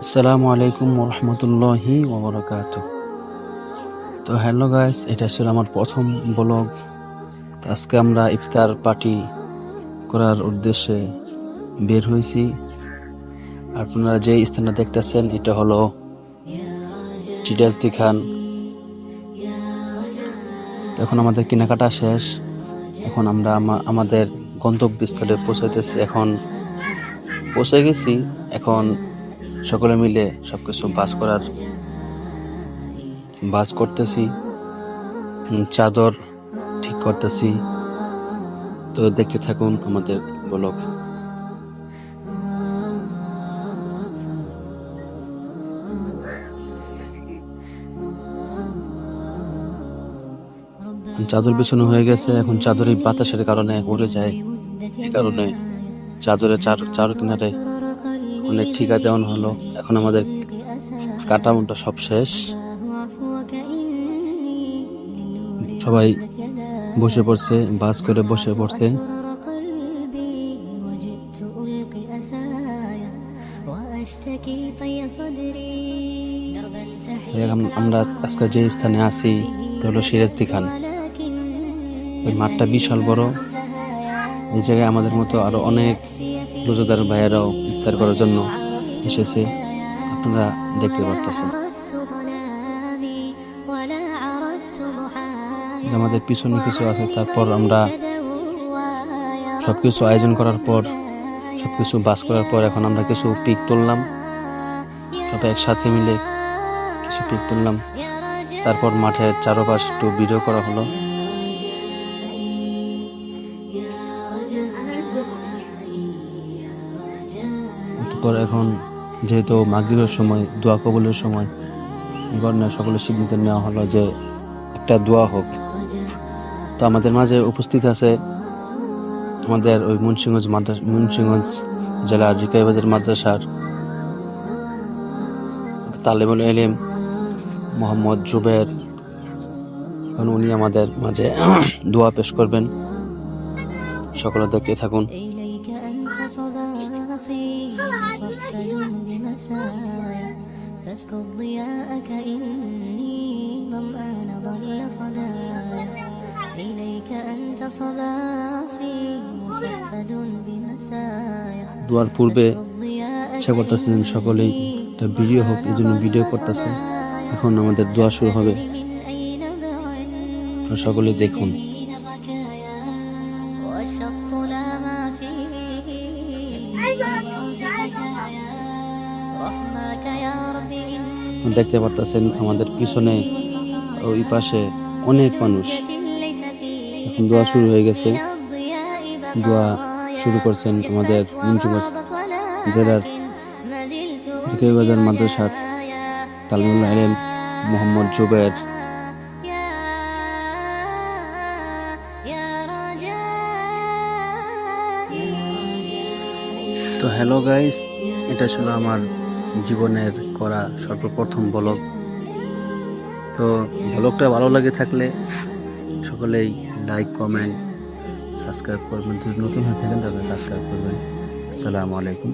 আসসালামু আলাইকুম রহমতুল্লাহি ওবরাকাতুহ। তো হ্যালো গাইস, এটা ছিল আমার প্রথম ব্লগ। তো আজকে আমরা ইফতার পার্টি করার উদ্দেশ্যে বের হয়েছি। আপনারা যে স্থানটা দেখতেছেন এটা হলো চিড়িয়াজদি খান। তো এখন আমাদের কেনাকাটা শেষ। এখন আমরা আমাদের গন্তব্যস্থলে পৌঁছাইতেছি। এখন পৌঁছে গেছি। এখন সকলে মিলে সবকিছু বাস করতেছি, চাদর ঠিক করতেছি। তো দেখতে থাকুন আমাদের ব্লগ। চাদর বিছানো হয়ে গেছে। এখন চাদরই বাতাসের কারণে উড়ে যায়, এই কারণে চাদরের চার কিনারে অনেক ঠিকা দেওয়ানো হলো। এখন আমাদের কাটা মোটা সব শেষ। সবাই বসে পড়ছে, বাস করে বসে পড়ছে। আমরা আজকে যে স্থানে আছি এটা হলো সিরাজদি খান। এই মাঠটা বিশাল বড়। এই জায়গায় আমাদের মতো আরো অনেক রোজাদার ভাইয়েরাও ইফতার করার জন্য এসেছে, আপনারা দেখতে পারতেছেন। আমাদের পিছনে কিছু আছে। তারপর আমরা সবকিছু আয়োজন করার পর, সবকিছু বাস করার পর এখন আমরা কিছু পিক তুললাম। সবাই একসাথে মিলে কিছু পিক তুললাম। তারপর মাঠের চারপাশ একটু ভিডিও করা হলো। তারপর এখন যেহেতু মাগরিবের সময়, দোয়া কবুলের সময়, সকলের সিদ্ধান্ত নেওয়া হলো যে একটা দোয়া হোক। তো আমাদের মাঝে উপস্থিত আছে আমাদের ওই মুন্সিগঞ্জ জেলার রিকাইবাজার মাদ্রাসার তালেবুল ইলম মোহাম্মদ জুবের। উনি আমাদের মাঝে দোয়া পেশ করবেন। সকলে দেখতে থাকুন। দোয়ার পূর্বে ইচ্ছা করতেছেন সকলেই একটা ভিডিও হোক, এই জন্য ভিডিও করতেছে। এখন আমাদের দোয়া শুরু হবে, সকলে দেখুন। দেখতে পারতেছেন আমাদের পিছনে ওই পাশে অনেক মানুষ। এখন দোয়া শুরু হয়ে গেছে। দোয়া শুরু করছেন আমাদের মুন্সিগঞ্জ জেলার রিকাইবাজার মাদ্রাসার তালেবুল ইলম মোহাম্মদ জুবের। তো হ্যালো গাইস, এটা ছিল আমার জীবনের করা সর্বপ্রথম ব্লগ। তো ব্লগটা ভালো লাগে থাকলে সকলেই লাইক, কমেন্ট, সাবস্ক্রাইব করবেন। যদি নতুন হয়ে থাকেন তাহলে সাবস্ক্রাইব করবেন। আসসালামু আলাইকুম।